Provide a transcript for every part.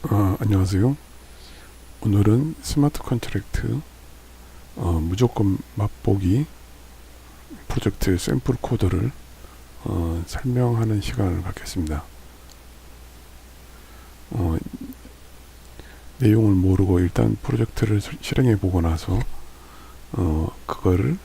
안녕하세요. 오늘은 스마트 컨트랙트 무조건 맛보기 프로젝트 샘플 코드를 설명하는 시간을 갖겠습니다. 내용을 모르고 일단 프로젝트를 실행해 보고 나서 그거를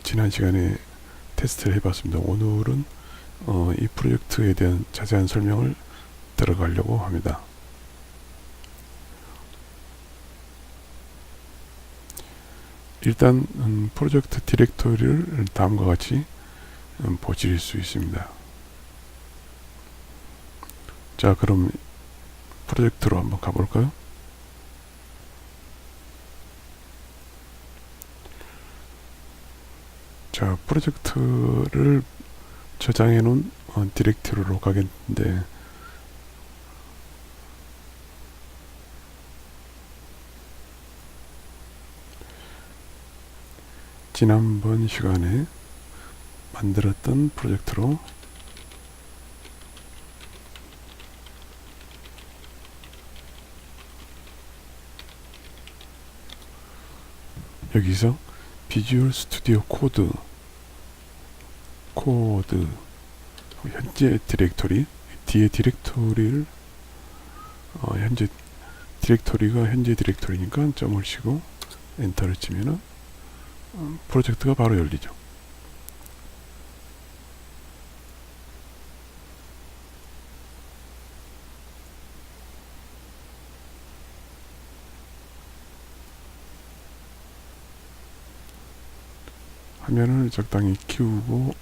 지난 시간에 테스트를 해봤습니다. 오늘은 이 프로젝트에 대한 자세한 설명을 들어가려고 합니다. 일단 프로젝트 디렉토리를 다음과 같이 보실 수 있습니다. 자, 그럼 프로젝트로 한번 가볼까요? 자, 프로젝트를 저장해 놓은 디렉토리로 가겠는데, 지난번 시간에 만들었던 프로젝트로 여기서 비주얼 스튜디오 코드 현재 디렉토리 뒤에 디렉토리를 현재 디렉토리가 현재 디렉토리니까 점을 치고 엔터를 치면은 프로젝트가 바로 열리죠. 화면을 적당히 키우고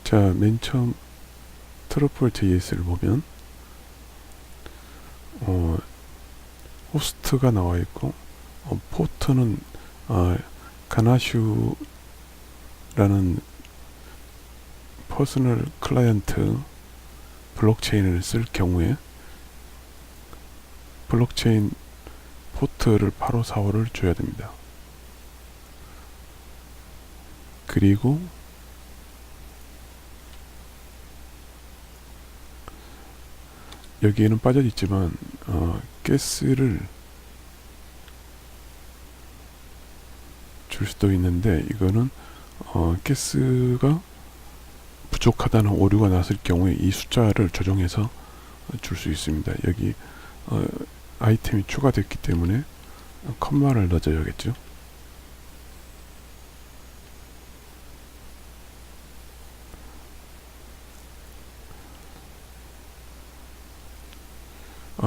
자, 맨 처음 트러플 JS를 보면 호스트가 나와 있고 포트는 가나슈라는 퍼스널 클라이언트 블록체인을 쓸 경우에 블록체인 포트를 8545를 줘야 됩니다. 그리고 여기에는 빠져있지만 가스를 줄 수도 있는데 이거는 가스가 부족하다는 오류가 났을 경우에 이 숫자를 조정해서 줄 수 있습니다. 여기 아이템이 추가됐기 때문에 컴마를 넣어줘야겠죠.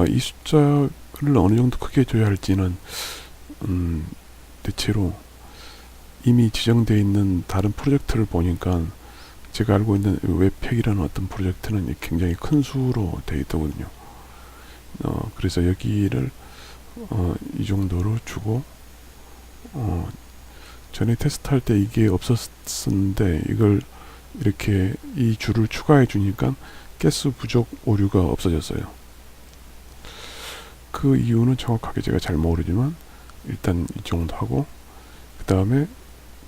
이 숫자를 어느 정도 크게 줘야 할지는 대체로 이미 지정되어 있는 다른 프로젝트를 보니까 제가 알고 있는 웹팩이라는 어떤 프로젝트는 굉장히 큰 수로 되어 있더군요. 그래서 여기를 이 정도로 주고 전에 테스트할 때 이게 없었는데 이걸 이렇게 이 줄을 추가해 주니까 가스 부족 오류가 없어졌어요. 그 이유는 정확하게 제가 잘 모르지만 일단 이 정도 하고 그 다음에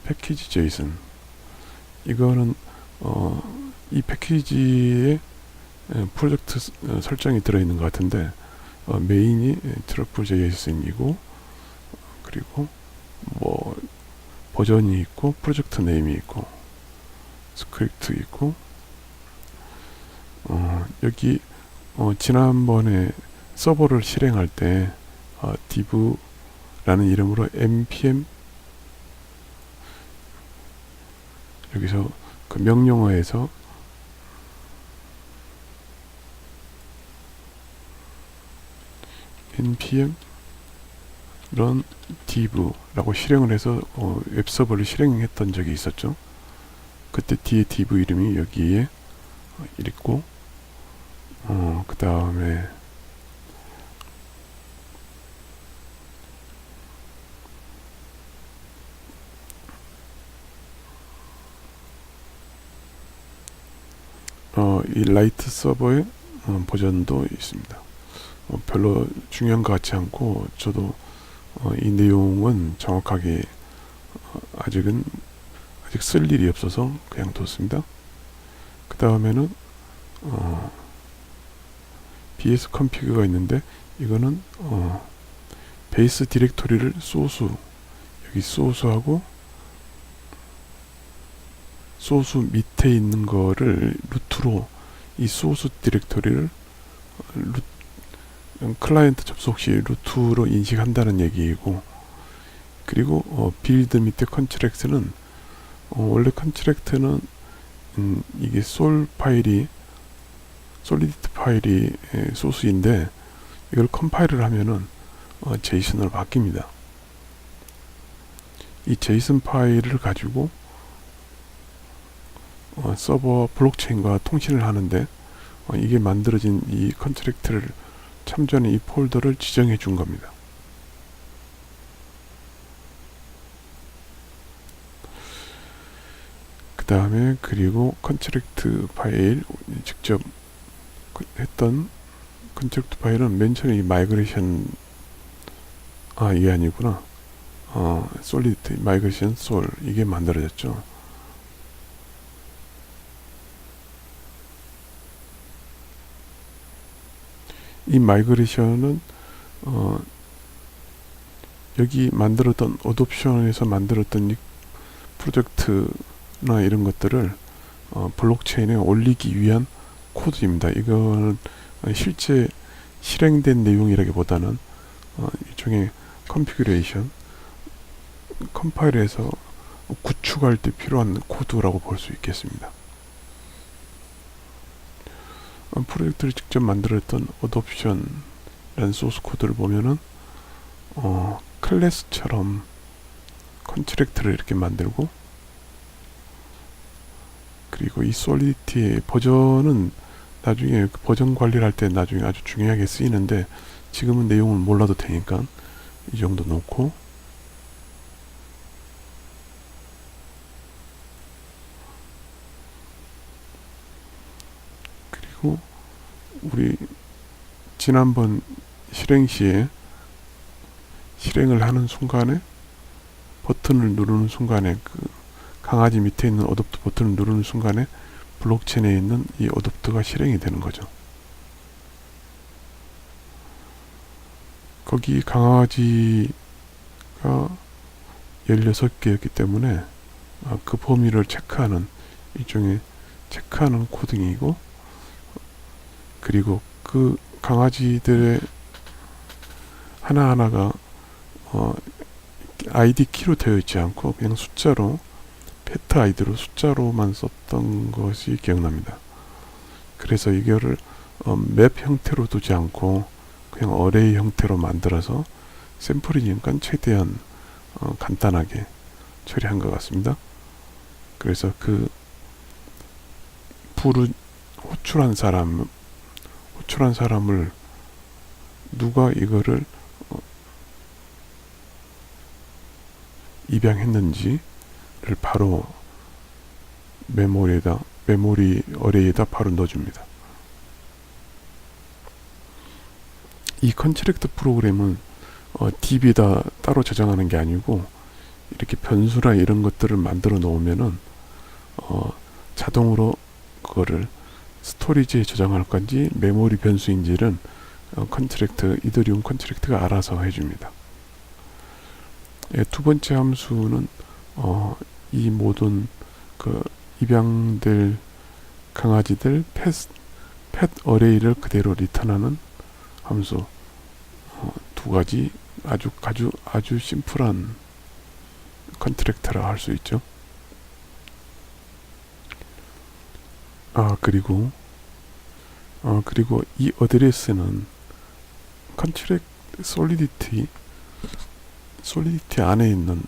패키지 JSON 이거는 이 패키지에 프로젝트 설정이 들어있는 것 같은데 메인이 트러플 JSON이고 그리고 뭐 버전이 있고 프로젝트 네임이 있고 스크립트 있고 여기 지난번에 서버를 실행할 때 div라는 이름으로 npm 여기서 그 명령어에서 npm run div라고 실행을 해서 웹서버를 실행했던 적이 있었죠. 그때 뒤에 div 이름이 여기에 있고 그 다음에 이 라이트 서버의 버전도 있습니다. 별로 중요한 것 같지 않고 저도 이 내용은 정확하게 아직 쓸 일이 없어서 그냥 뒀습니다. 그 다음에는 bs config가 있는데, 이거는 베이스 디렉토리를 소스, 여기 소스하고 소스 밑에 있는 거를 루트로, 이 소스 디렉토리를 클라이언트 접속 시 루트로 인식한다는 얘기이고, 그리고 빌드 밑에 컨트랙트는 원래 컨트랙트는 이게 솔리디티 파일이 소스인데, 이걸 컴파일을 하면은 제이슨으로 바뀝니다. 이 제이슨 파일을 가지고 서버 블록체인과 통신을 하는데, 이게 만들어진 이 컨트랙트를 참조하는 이 폴더를 지정해 준 겁니다. 그 다음에 그리고 컨트랙트 파일, 직접 했던 컨트랙트 파일은 맨 처음에 이 마이그레이션, 이게 아니구나. 솔리디티 마이그레이션 솔, 이게 만들어졌죠. 이 마이그레이션은 여기 만들었던 어둠션에서 만들었던 이 프로젝트나 이런 것들을 블록체인에 올리기 위한 코드입니다. 이거는 실제 실행된 내용이라기보다는 일종의 컨피규레이션, 컴파일해서 구축할 때 필요한 코드라고 볼 수 있겠습니다. 프로젝트를 직접 만들었던 어둠션이라는 소스 코드를 보면은 클래스처럼 컨트랙트를 이렇게 만들고, 그리고 이 솔리디티의 버전은 나중에 버전 관리를 할 때 나중에 아주 중요하게 쓰이는데, 지금은 내용을 몰라도 되니까 이 정도 놓고, 그리고 우리 지난번 실행 시에 실행을 하는 순간에 버튼을 누르는 순간에, 그 강아지 밑에 있는 어댑트 버튼을 누르는 순간에 블록체인에 있는 이 어댑트가 실행이 되는 거죠. 거기 강아지가 16개였기 때문에 그 범위를 체크하는, 일종의 체크하는 코딩이고, 그리고 그 강아지들의 하나하나가 아이디 키로 되어 있지 않고 그냥 숫자로, 페트 아이디로 숫자로만 썼던 것이 기억납니다. 그래서 이거를 맵 형태로 두지 않고 그냥 어레이 형태로 만들어서 샘플이니까 최대한 간단하게 처리한 것 같습니다. 그래서 그 호출한 사람을 누가 이거를 입양했는지를 바로 메모리 어레이에다 바로 넣어줍니다. 이 컨트랙트 프로그램은 DB에다 따로 저장하는 게 아니고, 이렇게 변수나 이런 것들을 만들어 놓으면은 자동으로 그거를 스토리지에 저장할 건지 메모리 변수인지는 이더리움 컨트랙트가 알아서 해줍니다. 두 번째 함수는 이 모든 그 입양될 강아지들 펫 어레이를 그대로 리턴하는 함수, 두 가지 아주 심플한 컨트랙트라 할 수 있죠. 그리고 이 어드레스는 컨트랙트 솔리디티 안에 있는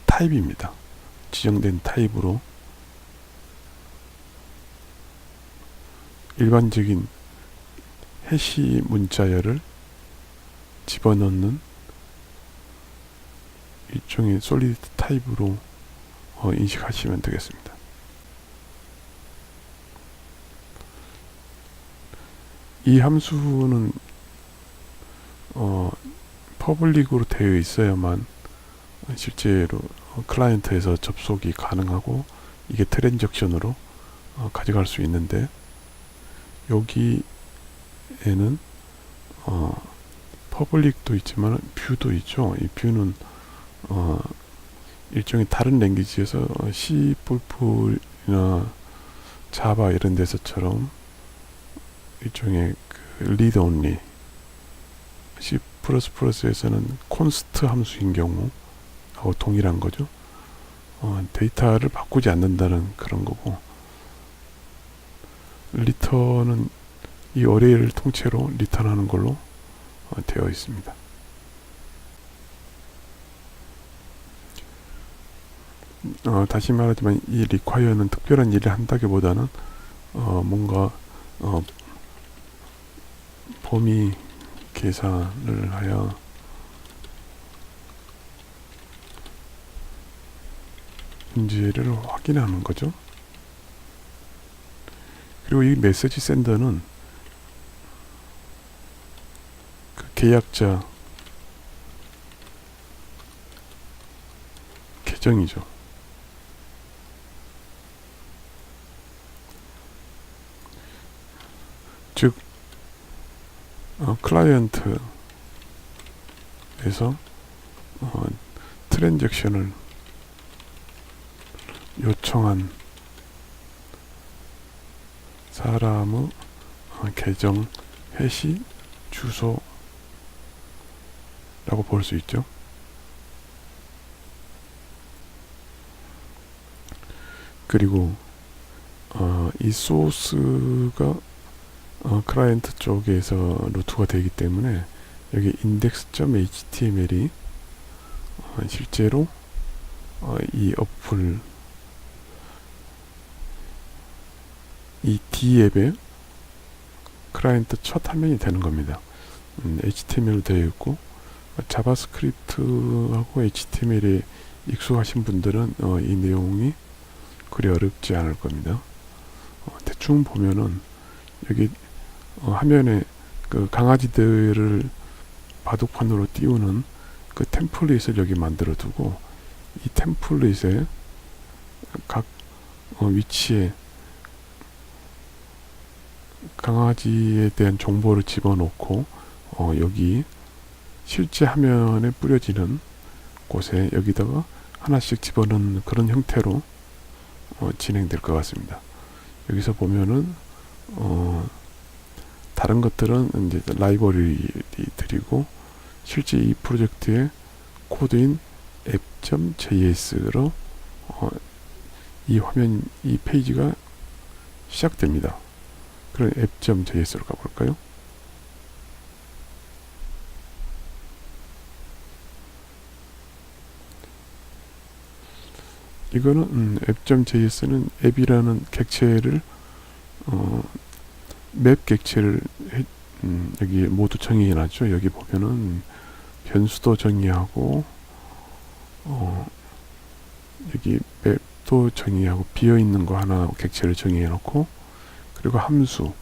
타입입니다. 지정된 타입으로 일반적인 해시 문자열을 집어넣는 일종의 솔리디티 타입으로 인식하시면 되겠습니다. 이 함수는 퍼블릭으로 되어 있어야만 실제로 클라이언트에서 접속이 가능하고 이게 트랜잭션으로 가져갈 수 있는데, 여기에는 퍼블릭도 있지만 뷰도 있죠. 이 뷰는 일종의 다른 랭귀지에서 C++이나 자바 이런 데서처럼 일종의 그 리드 온리, C++에서는 콘스트 함수인 경우하고 동일한 거죠. 데이터를 바꾸지 않는다는 그런 거고, 리턴은 이 어레이를 통째로 리턴하는 걸로 되어 있습니다. 다시 말하지만 이 require는 특별한 일을 한다기보다는 뭔가 범위 계산을 하여 문제를 확인하는 거죠. 그리고 이 메시지 샌더는 그 계약자 계정이죠. 즉 클라이언트에서 트랜잭션을 요청한 사람의 계정 해시 주소라고 볼 수 있죠. 그리고 이 소스가 클라이언트 쪽에서 루트가 되기 때문에 여기 index.html이 실제로 이 어플, 이 D앱의 클라이언트 첫 화면이 되는 겁니다. HTML로 되어 있고, 자바스크립트하고 HTML에 익숙하신 분들은 이 내용이 그리 어렵지 않을 겁니다. 대충 보면은 여기 화면에 그 강아지들을 바둑판으로 띄우는 그 템플릿을 여기 만들어 두고, 이 템플릿에 각 위치에 강아지에 대한 정보를 집어넣고 여기 실제 화면에 뿌려지는 곳에 여기다가 하나씩 집어넣는 그런 형태로 진행될 것 같습니다. 여기서 보면은 다른 것들은 이제 라이브러리들이고, 실제 이 프로젝트의 코드인 app.js로 이 화면, 이 페이지가 시작됩니다. 그럼 app.js로 가볼까요? 이거는 app.js는 앱이라는 객체를 맵 객체를 여기 모두 정의해 놨죠. 여기 보면은 변수도 정의하고 여기 맵도 정의하고 비어 있는 거 하나 객체를 정의해 놓고, 그리고 함수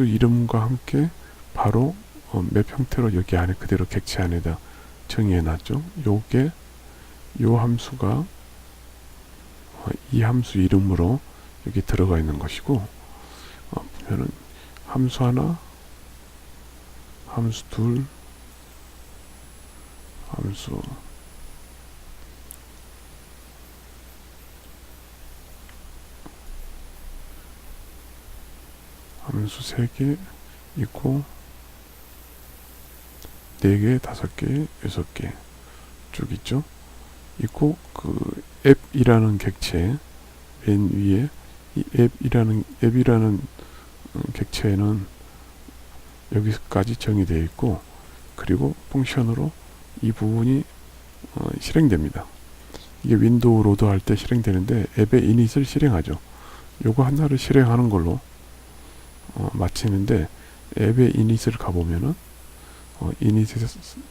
이름과 함께 바로 맵 형태로 여기 안에 그대로 객체 안에다 정의해 놨죠. 요게 요 함수가 이 함수 이름으로 여기 들어가 있는 것이고, 보면은 함수 하나, 함수 둘, 함수 함수 3개 있고, 4개, 5개, 6개 쭉 있죠. 있고, 그 앱이라는 객체 맨 위에 이 앱이라는 객체는 여기까지 정의되어 있고, 그리고 펑션으로 이 부분이 실행됩니다. 이게 윈도우 로드 할 때 실행되는데 앱의 이닛을 실행하죠. 요거 하나를 실행하는 걸로 마치는데, 앱의 이닛을 가보면은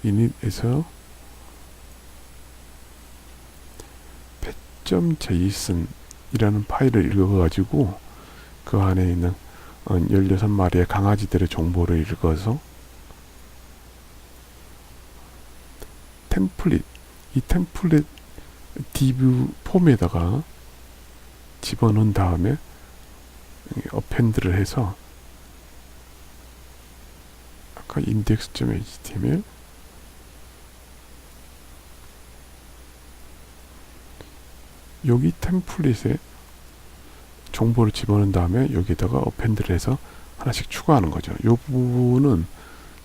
이닛에서 pet.json 이라는 파일을 읽어가지고 그 안에 있는 16마리의 강아지들의 정보를 읽어서 이 템플릿 div 폼에다가 집어넣은 다음에 어펜드를 해서 아까 index.html 여기 템플릿에 정보를 집어넣은 다음에 여기에다가 어펜드를 해서 하나씩 추가하는 거죠. 이 부분은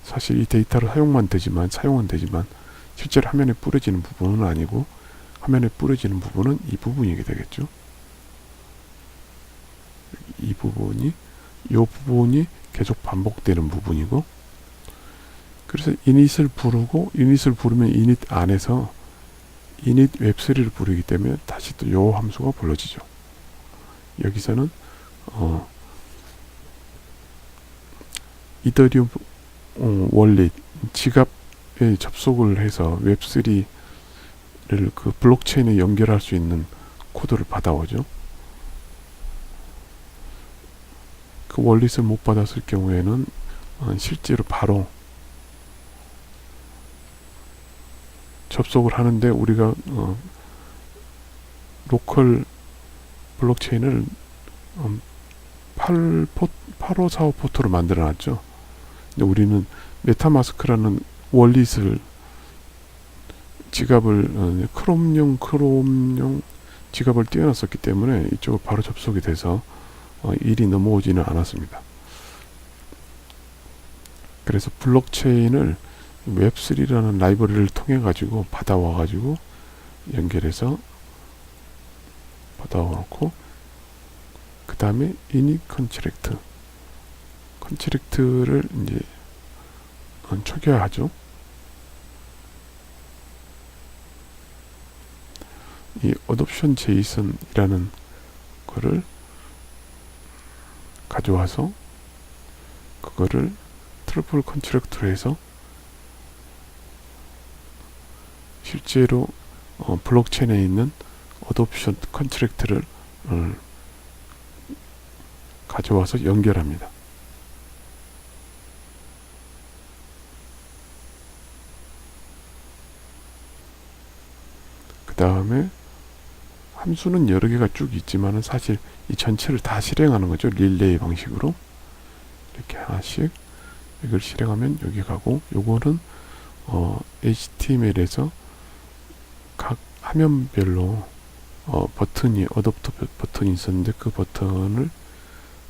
사실 이 데이터를 사용은 되지만 실제로 화면에 뿌려지는 부분은 아니고 화면에 뿌려지는 부분은 이 부분이게 되겠죠. 이 부분이 계속 반복되는 부분이고, 그래서 init을 부르면 init 안에서 init 웹3를 부르기 때문에 다시 또 요 함수가 불러지죠. 여기서는 이더리움 월릿 지갑에 접속을 해서 웹3를 그 블록체인에 연결할 수 있는 코드를 받아오죠. 그 월릿을 못 받았을 경우에는 실제로 바로 접속을 하는데 우리가 로컬 블록체인을 8545 포트로 만들어 놨죠. 근데 우리는 메타마스크라는 월릿을 지갑을 크롬용 지갑을 띄워놨었기 때문에 이쪽으로 바로 접속이 돼서 일이 넘어오지는 않았습니다. 그래서 블록체인을 웹3라는 라이브러리를 통해 가지고 받아와 가지고 연결해서 받아와 놓고 그 다음에 init 컨트랙트를 이제 초기화하죠. 이 adoption JSON이라는 거를 가져와서 그거를 트리플 컨트랙트로 해서 실제로 블록체인에 있는 어돔션 컨트랙트를 가져와서 연결합니다. 그 다음에 함수는 여러 개가 쭉 있지만은 사실 이 전체를 다 실행하는 거죠. 릴레이 방식으로 이렇게 하나씩 이걸 실행하면 여기 가고, 요거는 HTML에서 각 화면별로 어댑터 버튼이 있었는데 그 버튼을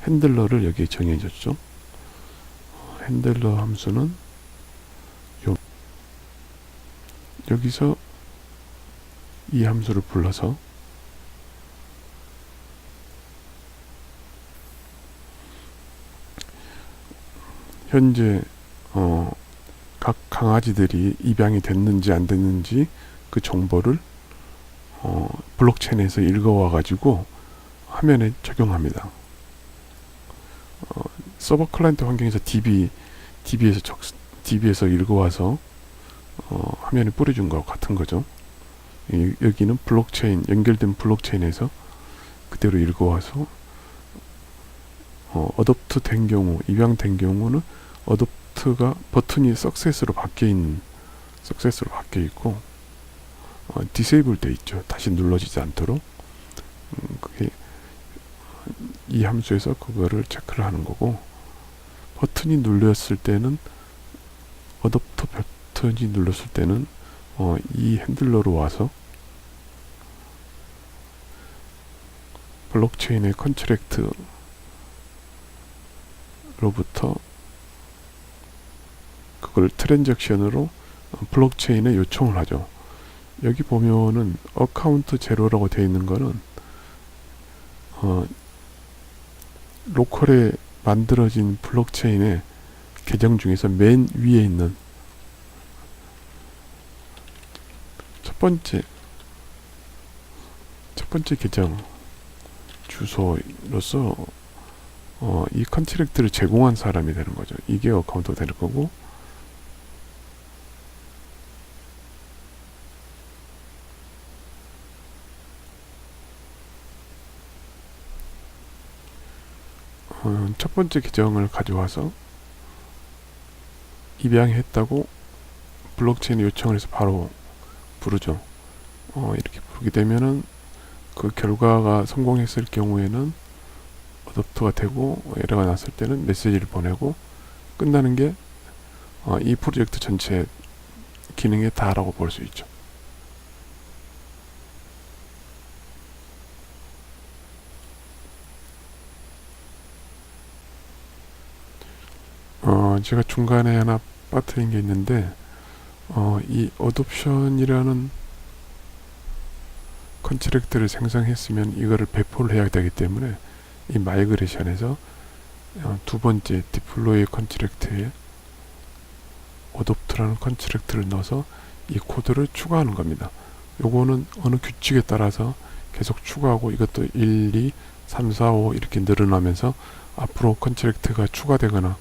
핸들러를 여기에 정해줬죠. 핸들러 함수는 여기서 이 함수를 불러서 현재 각 강아지들이 입양이 됐는지 안 됐는지 그 정보를 블록체인에서 읽어와 가지고 화면에 적용합니다. 서버 클라이언트 환경에서 DB에서 읽어와서 화면에 뿌려준 거와 같은 거죠. 여기는 블록체인, 연결된 블록체인에서 그대로 읽어와서 어댑트 된 경우, 입양된 경우는 어댑트가 버튼이 석세스로 바뀌어 있고 디세이블 돼 있죠. 다시 눌러지지 않도록. 그게 이 함수에서 그거를 체크를 하는 거고, 버튼이 눌렸을 때는 어댑터 버튼이 눌렀을 때는 이 핸들러로 와서 블록체인의 컨트랙트로부터 그걸 트랜잭션으로 블록체인에 요청을 하죠. 여기 보면은 어카운트 제로라고 되어 있는 거는 로컬에 만들어진 블록체인의 계정 중에서 맨 위에 있는 첫 번째 계정 주소로서 이 컨트랙트를 제공한 사람이 되는 거죠. 이게 어카운트가 되는 거고, 첫 번째 계정을 가져와서 입양했다고 블록체인에 요청을 해서 바로 부르죠. 이렇게 부르게 되면은 그 결과가 성공했을 경우에는 어댑터가 되고 에러가 났을 때는 메시지를 보내고 끝나는 게 이 프로젝트 전체 기능에 다라고 볼 수 있죠. 제가 중간에 하나 빠뜨린 게 있는데 이 어둠션이라는 컨트랙트를 생성했으면 이거를 배포를 해야 되기 때문에 이 마이그레이션에서 두 번째 디플로이 컨트랙트에 어댑트라는 컨트랙트를 넣어서 이 코드를 추가하는 겁니다. 요거는 어느 규칙에 따라서 계속 추가하고 이것도 1, 2, 3, 4, 5 이렇게 늘어나면서 앞으로 컨트랙트가 추가되거나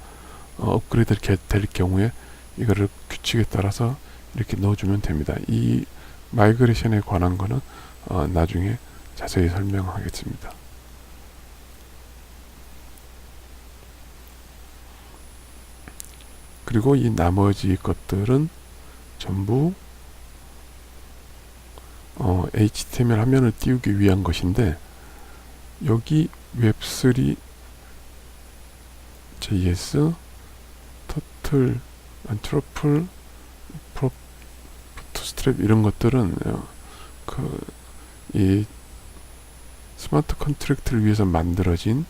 업그레이드 될 경우에 이거를 규칙에 따라서 이렇게 넣어주면 됩니다. 이 마이그레이션에 관한 거는 나중에 자세히 설명하겠습니다. 그리고 이 나머지 것들은 전부 HTML 화면을 띄우기 위한 것인데 여기 웹3 JS 터틀 트러플 부트스트랩 이런 것들은 이 스마트 컨트랙트를 위해서 만들어진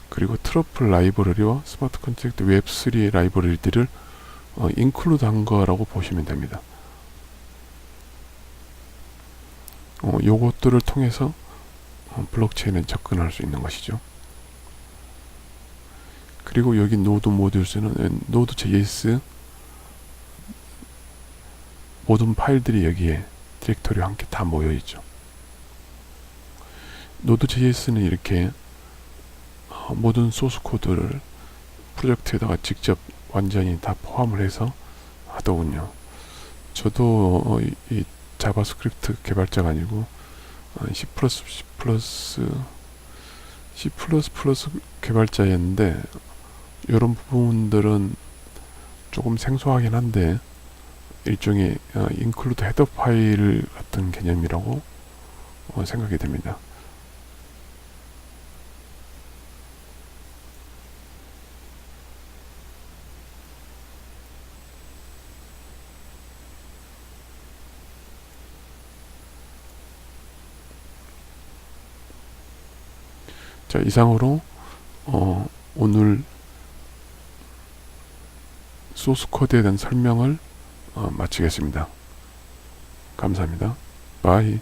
그리고 트러플 라이브러리와 스마트 컨트랙트 웹3 라이브러리들을 인클루드 한 거라고 보시면 됩니다. 요것들을 통해서 블록체인에 접근할 수 있는 것이죠. 그리고 여기 노드 모듈스는 노드 JS 모든 파일들이 여기에 디렉토리와 함께 다 모여 있죠. 노드 JS는 이렇게 모든 소스 코드를 프로젝트에다가 직접 완전히 다 포함을 해서 하더군요. 저도 이 자바스크립트 개발자가 아니고 C++ 개발자였는데 이런 부분들은 조금 생소하긴 한데 일종의 include 헤더 파일 같은 개념이라고 생각이 됩니다. 자, 이상으로 오늘 소스 코드에 대한 설명을 마치겠습니다. 감사합니다. 바이.